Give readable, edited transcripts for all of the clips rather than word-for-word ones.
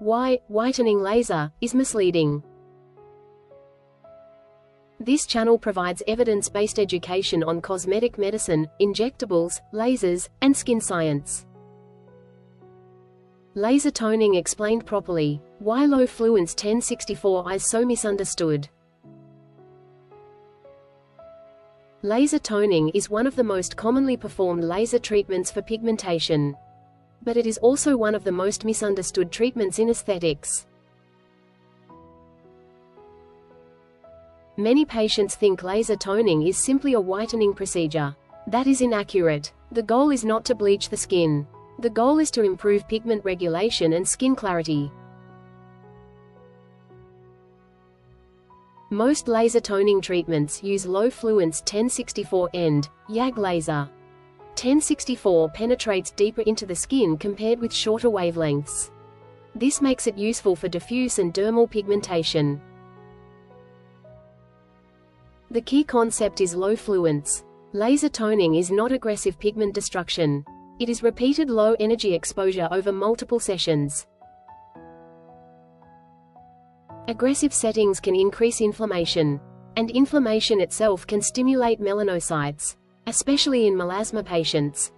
Why whitening laser is misleading. This channel provides evidence-based education on cosmetic medicine, injectables, lasers, and skin science. Laser toning explained properly. Why low fluence 1064 is so misunderstood. Laser toning is one of the most commonly performed laser treatments for pigmentation. But it is also one of the most misunderstood treatments in aesthetics. Many patients think laser toning is simply a whitening procedure. That is inaccurate. The goal is not to bleach the skin. The goal is to improve pigment regulation and skin clarity. Most laser toning treatments use low fluence 1064 end, YAG laser. 1064 penetrates deeper into the skin compared with shorter wavelengths. This makes it useful for diffuse and dermal pigmentation. The key concept is low fluence. Laser toning is not aggressive pigment destruction. It is repeated low-energy exposure over multiple sessions. Aggressive settings can increase inflammation, and inflammation itself can stimulate melanocytes, especially in melasma patients.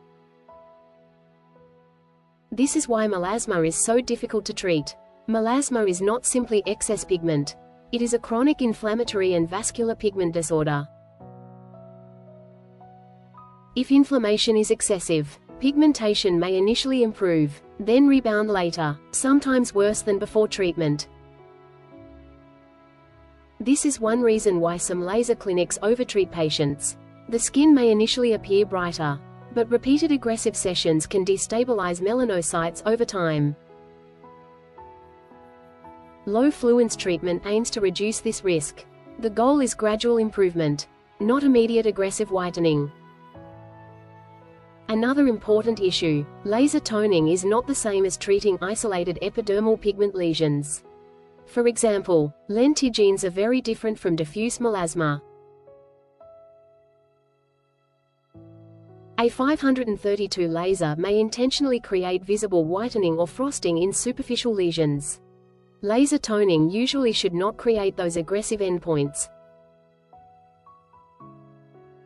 This is why melasma is so difficult to treat. Melasma is not simply excess pigment. It is a chronic inflammatory and vascular pigment disorder. If inflammation is excessive, pigmentation may initially improve, then rebound later, sometimes worse than before treatment. This is one reason why some laser clinics overtreat patients. The skin may initially appear brighter, but repeated aggressive sessions can destabilize melanocytes over time. Low fluence treatment aims to reduce this risk. The goal is gradual improvement, not immediate aggressive whitening. Another important issue: laser toning is not the same as treating isolated epidermal pigment lesions. For example, lentigenes are very different from diffuse melasma. A 532 laser may intentionally create visible whitening or frosting in superficial lesions. Laser toning usually should not create those aggressive endpoints.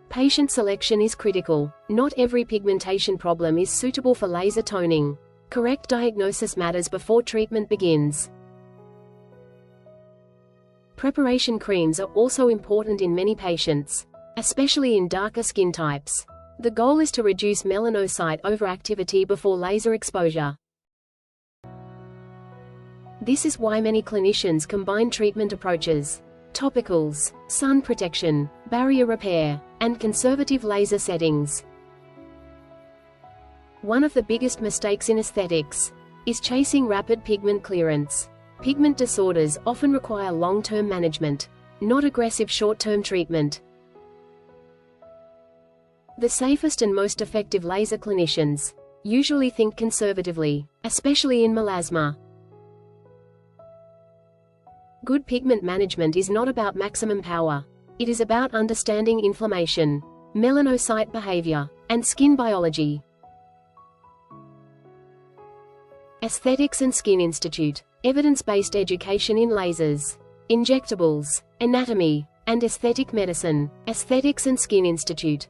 Patient selection is critical. Not every pigmentation problem is suitable for laser toning. Correct diagnosis matters before treatment begins. Preparation creams are also important in many patients, especially in darker skin types. The goal is to reduce melanocyte overactivity before laser exposure. This is why many clinicians combine treatment approaches: topicals, sun protection, barrier repair, and conservative laser settings. One of the biggest mistakes in aesthetics is chasing rapid pigment clearance. Pigment disorders often require long-term management, not aggressive short-term treatment. The safest and most effective laser clinicians usually think conservatively, especially in melasma. Good pigment management is not about maximum power. It is about understanding inflammation, melanocyte behavior, and skin biology. Aesthetics and Skin Institute. Evidence-based education in lasers, injectables, anatomy, and aesthetic medicine. Aesthetics and Skin Institute.